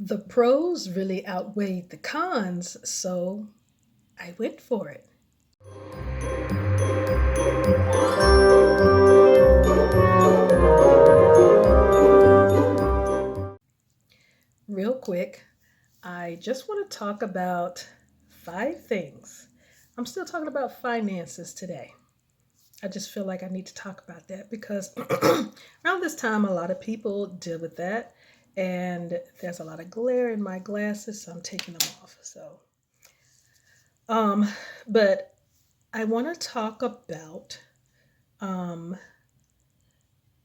The pros really outweighed the cons, so I went for it. Real quick, I just want to talk about 5 things. I'm still talking about finances today. I just feel like I need to talk about that because around this time, a lot of people deal with that, and there's a lot of glare in my glasses, so I'm taking them off. Um, but I want to talk about um,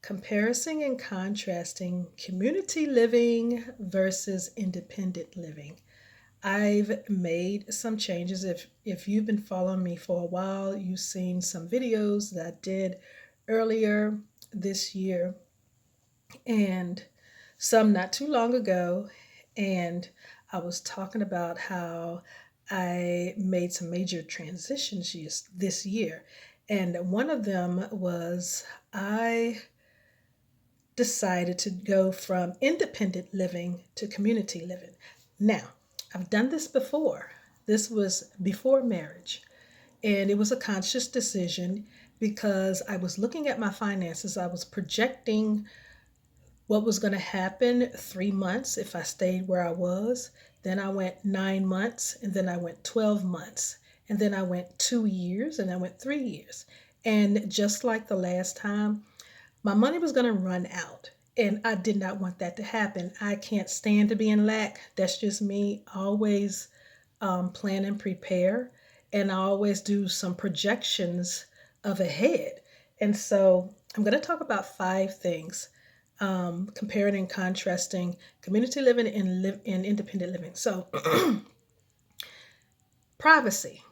comparison and contrasting community living versus independent living. I've made some changes. If you've been following me for a while, you've seen some videos that I did earlier this year and some not too long ago. And I was talking about how I made some major transitions this year. And one of them was I decided to go from independent living to community living. Now, I've done this before. This was before marriage, and it was a conscious decision because I was looking at my finances. I was projecting what was going to happen 3 months if I stayed where I was. Then I went 9 months, and then I went 12 months, and then I went 2 years, and I went 3 years. And just like the last time, my money was going to run out. And I did not want that to happen. I can't stand to be in lack. That's just me. Always plan and prepare. And I always do some projections of ahead. And so I'm going to talk about 5 things, comparing and contrasting community living and independent living. So, privacy.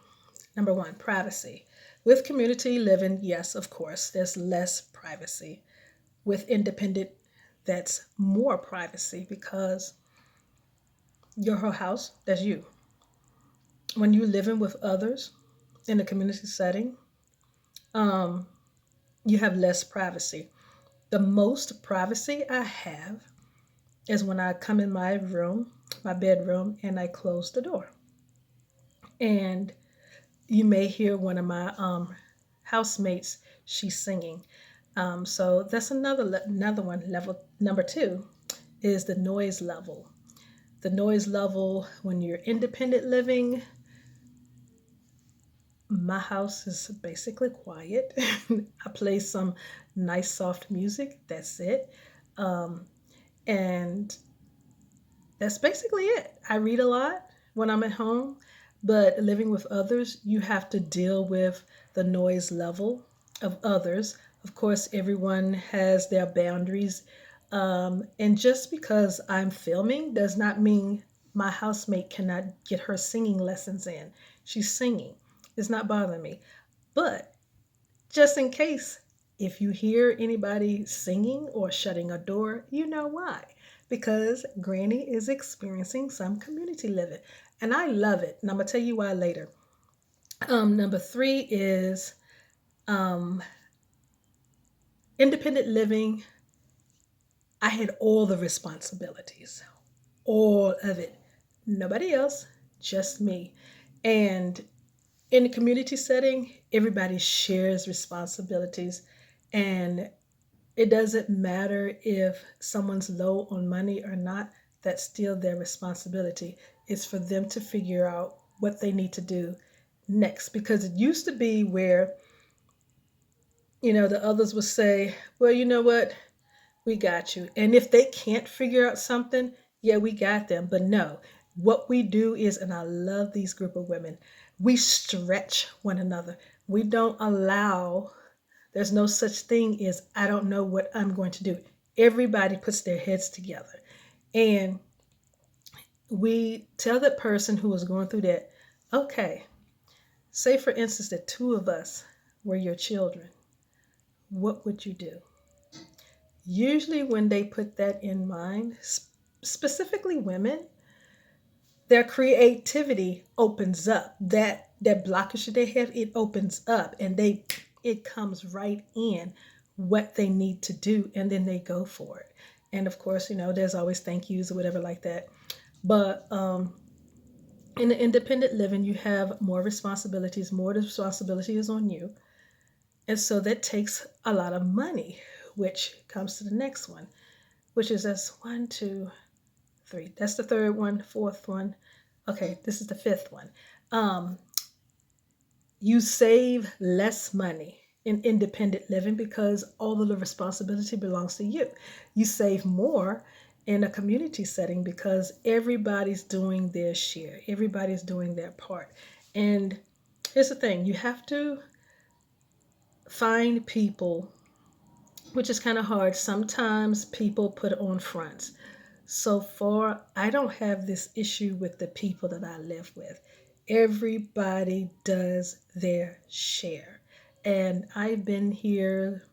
Number one, privacy. With community living, yes, of course, there's less privacy. With independent, that's more privacy because your whole house, that's you. When you're living with others in a community setting, um, you have less privacy. The most privacy I have is when I come in my room, my bedroom, and I close the door. And you may hear one of my housemates, she's singing. So that's another one. Level number two is the noise level. The noise level when you're independent living, my house is basically quiet. I play some nice soft music. That's it. Um, and that's basically it. I read a lot when I'm at home, but living with others, you have to deal with the noise level of others. Of course, everyone has their boundaries. And just because I'm filming does not mean my housemate cannot get her singing lessons in. She's singing, it's not bothering me. But just in case, if you hear anybody singing or shutting a door, you know why. Because Granny is experiencing some community living. And I love it. And I'm going to tell you why later. Number three is um, independent living. I had all the responsibilities, all of it. Nobody else, just me. And in a community setting, everybody shares responsibilities. And it doesn't matter if someone's low on money or not, that's still their responsibility. It's for them to figure out what they need to do next. Because it used to be where, the others would say, well, you know what? We got you. And if they can't figure out something, yeah, we got them. But no, what we do is, and I love these group of women, we stretch one another. We don't allow, there's no such thing as, I don't know what I'm going to do. Everybody puts their heads together. And we tell that person who is going through that, okay, say for instance that two of us were your children. What would you do? Usually, when they put that in mind, specifically women, their creativity opens up. That blockage that they have, it opens up, and it comes right in what they need to do, and then they go for it. And of course, there's always thank yous or whatever like that. But in the independent living, you have more responsibilities. More responsibility is on you. And so that takes a lot of money, which comes to the next one, which is that's one, two, three. That's the third one, fourth one. Okay, this is the fifth one. Um, you save less money in independent living because all of the responsibility belongs to you. You save more in a community setting because everybody's doing their share, everybody's doing their part. And here's the thing, you have to find people, which is kind of hard. Sometimes people put on fronts. So far, I don't have this issue with the people that I live with. Everybody does their share. And I've been here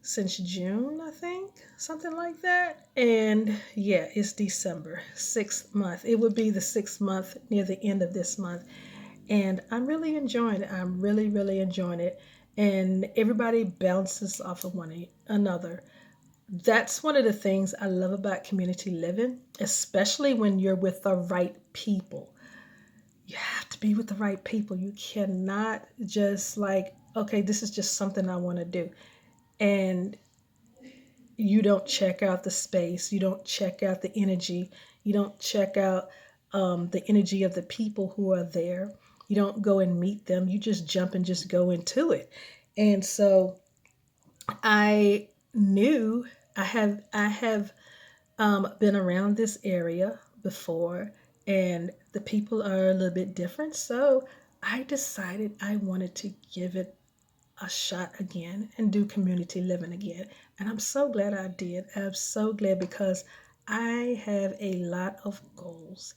since June, I think, something like that. And yeah, it's December, 6th month. It would be the 6th month near the end of this month. And I'm really enjoying it. I'm really, really enjoying it. And everybody bounces off of one another. That's one of the things I love about community living, especially when you're with the right people. You have to be with the right people. You cannot just like, okay, this is just something I want to do. And you don't check out the space, you don't check out the energy, you don't check out the energy of the people who are there. You don't go and meet them, you just jump and just go into it. And so I knew I have been around this area before, and the people are a little bit different. So I decided I wanted to give it a shot again and do community living again. And I'm so glad I did. I'm so glad because I have a lot of goals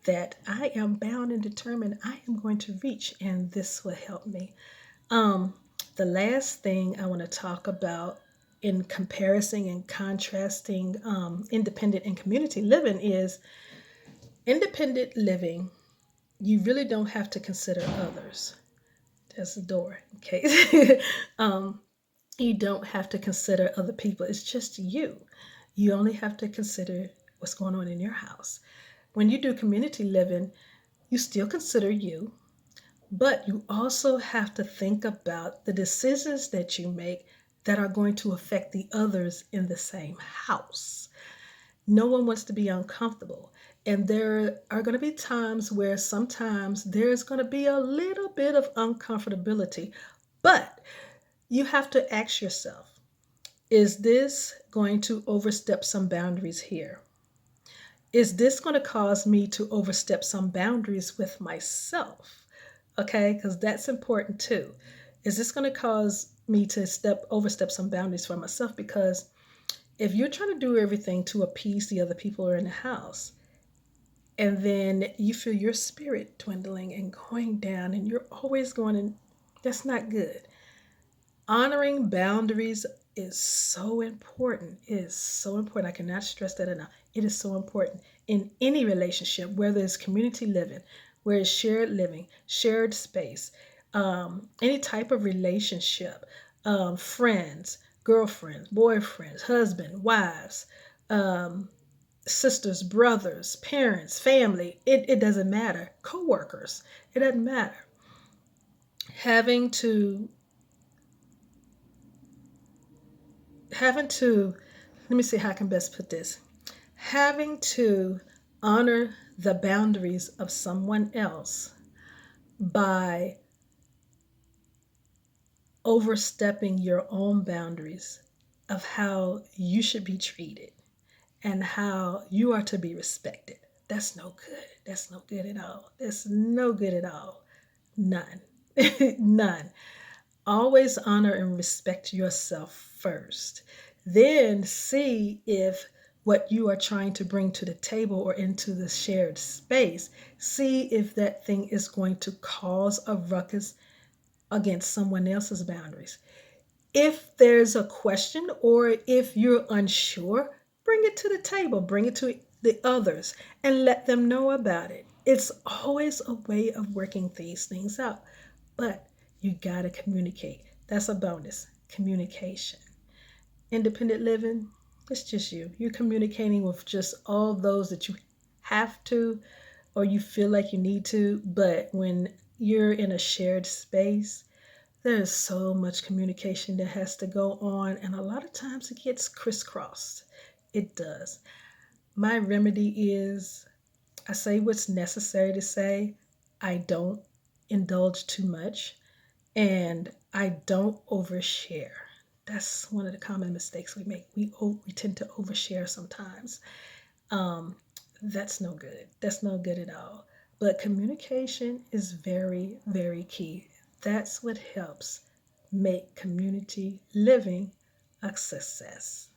that I am bound and determined I am going to reach, and this will help me. Um, the last thing I want to talk about in comparison and contrasting independent and community living is independent living. You really don't have to consider others. There's the door in case. You don't have to consider other people. It's just you. You only have to consider what's going on in your house. When you do community living, you still consider you, but you also have to think about the decisions that you make that are going to affect the others in the same house. No one wants to be uncomfortable. And there are going to be times where sometimes there's going to be a little bit of uncomfortability, but you have to ask yourself, is this going to overstep some boundaries here? Is this going to cause me to overstep some boundaries with myself? Okay, because that's important too. Is this going to cause me to overstep some boundaries for myself? Because if you're trying to do everything to appease the other people who are in the house, and then you feel your spirit dwindling and going down, and you're always going, and that's not good. Honoring boundaries is so important. It is so important. I cannot stress that enough. It is so important in any relationship, whether it's community living, where it's shared living, shared space, any type of relationship, friends, girlfriends, boyfriends, husband, wives, um, sisters, brothers, parents, family. It doesn't matter. Co-workers. It doesn't matter. Having to having to let me see how I can best put this. Having to honor the boundaries of someone else by overstepping your own boundaries of how you should be treated and how you are to be respected. That's no good. That's no good at all. That's no good at all. None. None. Always honor and respect yourself first. Then see if what you are trying to bring to the table or into the shared space, see if that thing is going to cause a ruckus against someone else's boundaries. If there's a question or if you're unsure, bring it to the table, bring it to the others, and let them know about it. It's always a way of working these things out, but you got to communicate. That's a bonus, communication. Independent living, It's just you. You're communicating with just all those that you have to or you feel like you need to. But when you're in a shared space, there's so much communication that has to go on, and a lot of times it gets crisscrossed. It does. My remedy is I say what's necessary to say. I don't indulge too much, and I don't overshare. That's one of the common mistakes we make. We tend to overshare sometimes. Um, that's no good. That's no good at all. But communication is very, very key. That's what helps make community living a success.